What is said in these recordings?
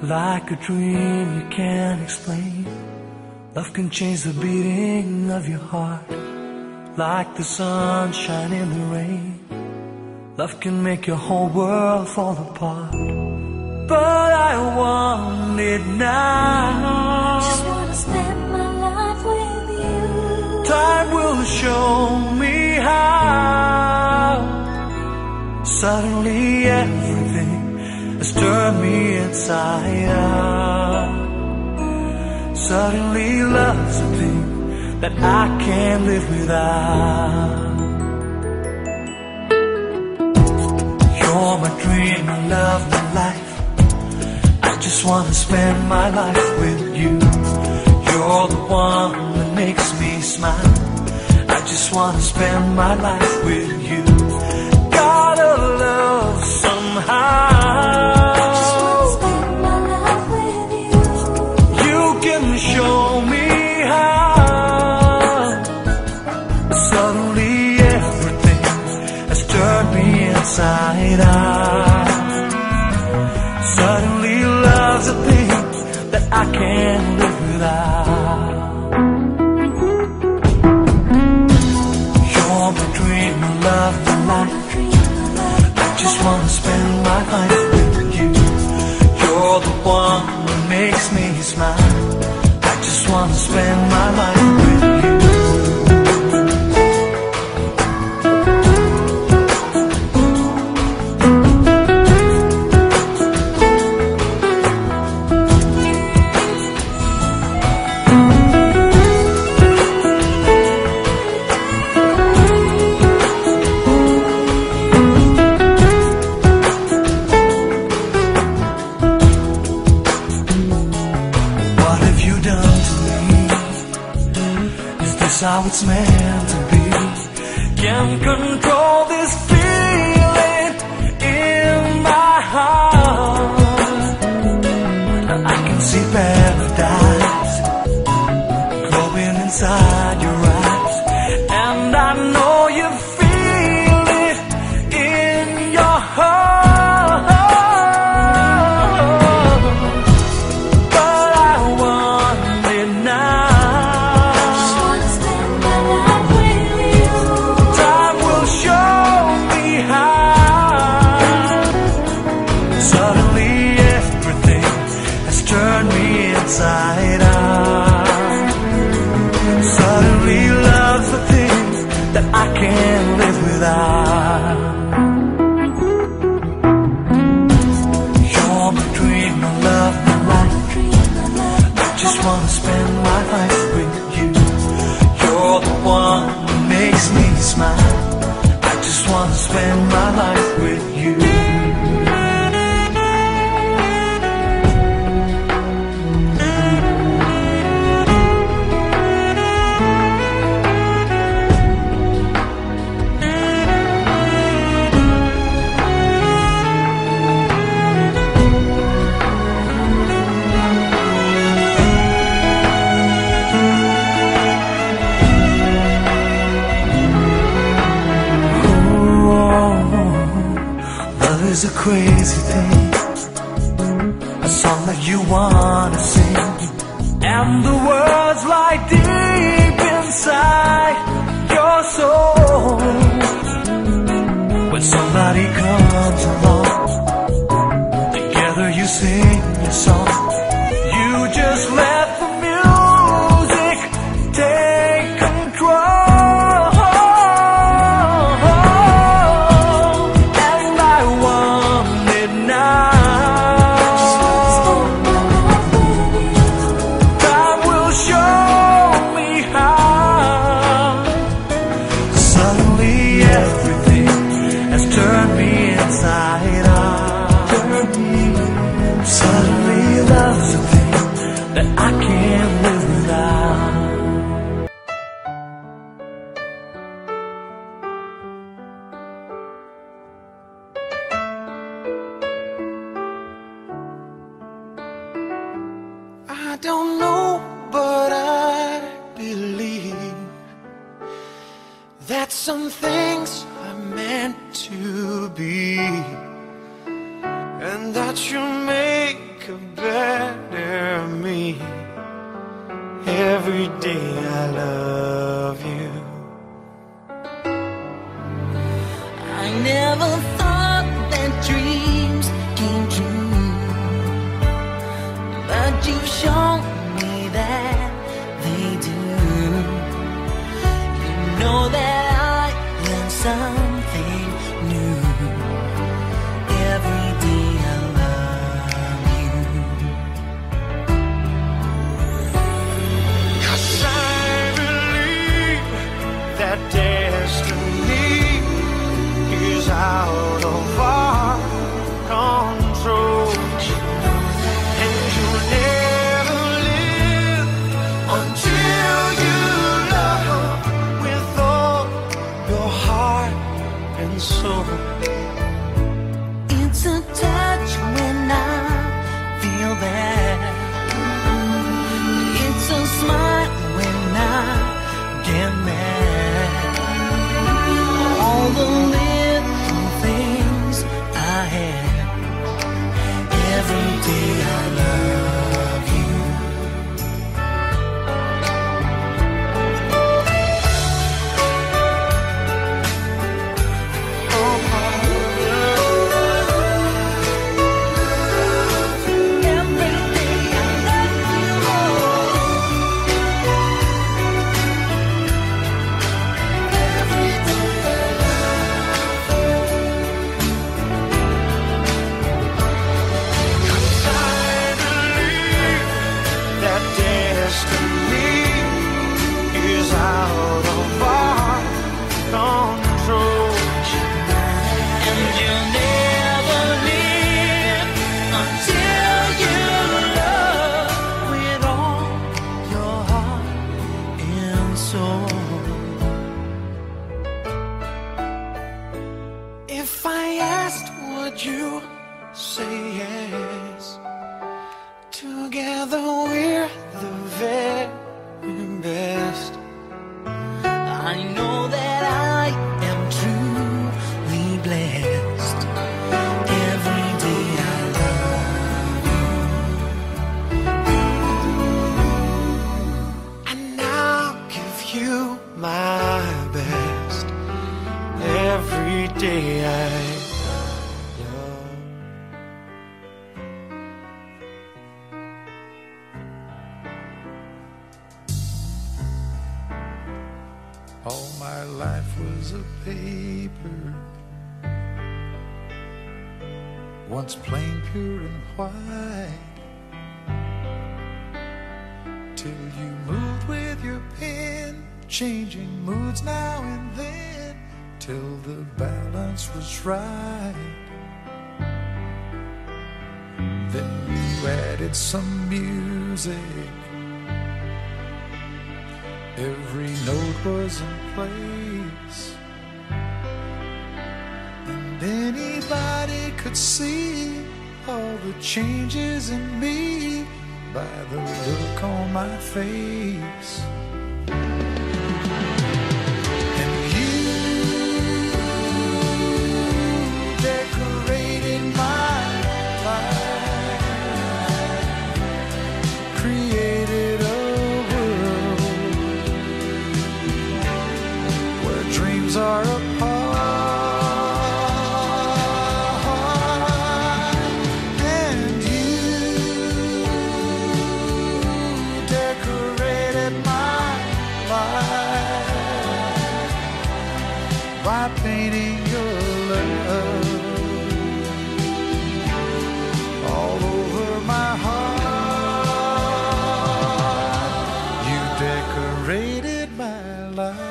Like a dream you can't explain. Love can change the beating of your heart. Like the sunshine in the rain. Love can make your whole world fall apart. But I want it now. Just wanna spend my life with you. Time will show me how. Suddenly everything has turned me inside out. Suddenly love's a thing that I can't live without. You're my dream, my love, my life. I just wanna spend my life with you. You're the one that makes me smile. I just wanna spend my life with you. Gotta love somehow. Just wanna spend my life with you. You can show me how. Suddenly everything has turned me inside out. Suddenly love's a thing that I can't live without. You're my dream, my love, my life. I just wanna spend my life with you. You're the one that makes me smile. I just wanna spend my life with you. How it's meant to be. Can't control this feeling in my heart. I can see paradise glowing inside your eyes, and I know you feel it in your heart. But I want it now. Inside out. Suddenly love's the thing that I can't live without. You're my dream, my love, my life. I just wanna spend my life with you. You're the one that makes me smile. I just wanna spend my life with you. It's a crazy thing, a song that you wanna sing, and the words lie deep inside your soul. When somebody comes along, together you sing your song. You just let the music take control. Suddenly love's a thing that I can't live without. I don't know, but I believe that some things are meant to be, and that you make make a better me. Every day I love you. I never thought that dreams came true, but you've shown me that they do. You know that I learned something new. Every day I love you. 'Cause I believe that destiny is out of our control, and you'll never live until you love with all your heart and soul. It's a touch when I feel bad. It's a smile when I get mad. All the little things I have. Every day I love you. Every day I love you more. Every day I love you. I believe that destiny is out of our control, And you'll never live until you love with all your heart and soul. if I asked, would you say yes? Together we're the very best. I know that I am truly blessed. Every day I love you. And I'll give you my best. Every day I love. All my life was a paper, once plain, pure and white, till you moved with your pen, changing moods now and then, till the balance was right. Then you added some music, every note was in place, and anybody could see all the changes in me by the look on my face. And you decorated my life, created a world where dreams are apart. And you decorated my life by painting your love all over my heart. You decorated my life.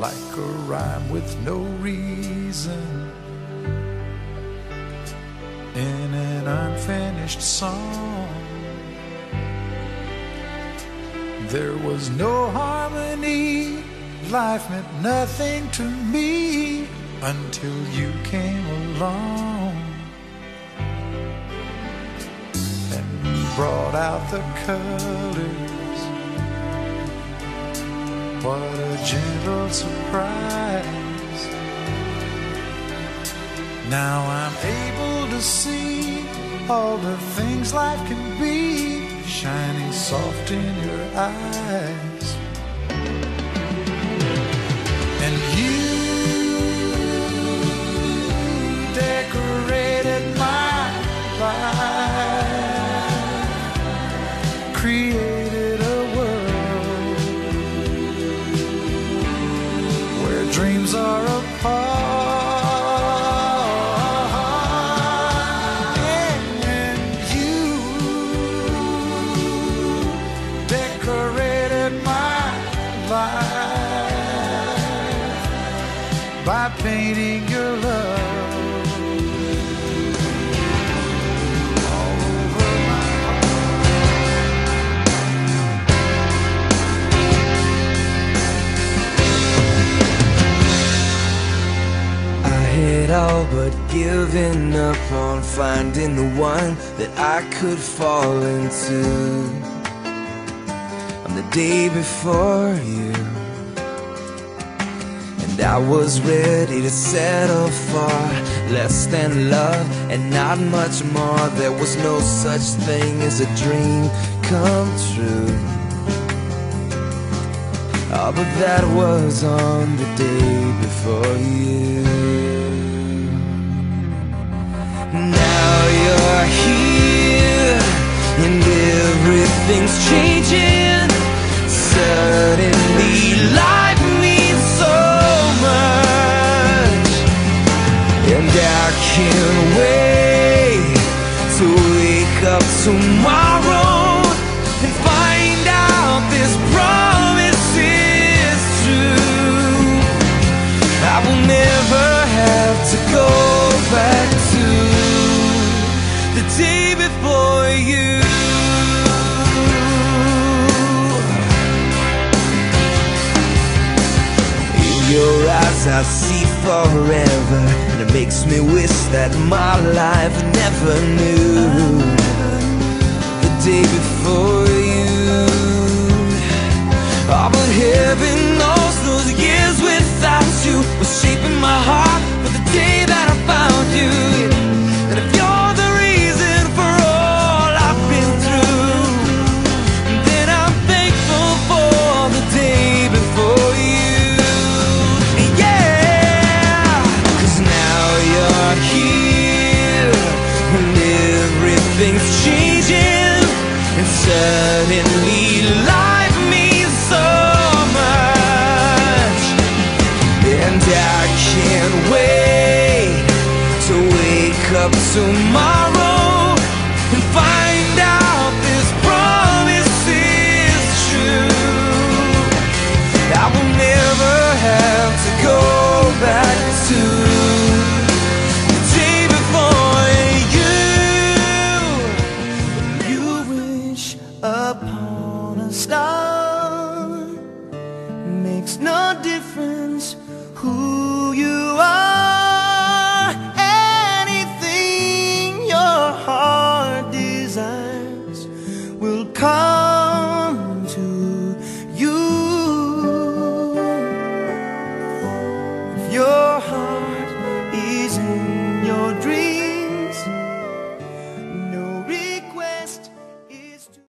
Like a rhyme with no reason in an unfinished song, there was no harmony. Life meant nothing to me until you came along and brought out the colors What a gentle surprise. Now I'm able to see all the things life can be, shining soft in your eyes. And you decorated my life, created a world where dreams are apart. And you decorated my life by painting your love all over my I had all but given up on finding the one that I could fall into. On the day before you, and I was ready to settle for less than love and not much more. There was no such thing as a dream come true. Oh, but that was on the day before you. Now you're here and everything's changing. Suddenly life means so much, and I can't wait to wake up tomorrow and find out this promise is true. I will never have to go back to the day before you. In your eyes I see forever, and it makes me wish that my life never knew the day before you. Oh, but heaven knows those years without you were shaping my heart for the day that I found you. And if you're the reason for all I've been through, then I'm thankful for the day before you. Yeah, 'cause now you're here and everything's changing, and suddenly life means so much, and I can't wait to wake up tomorrow and find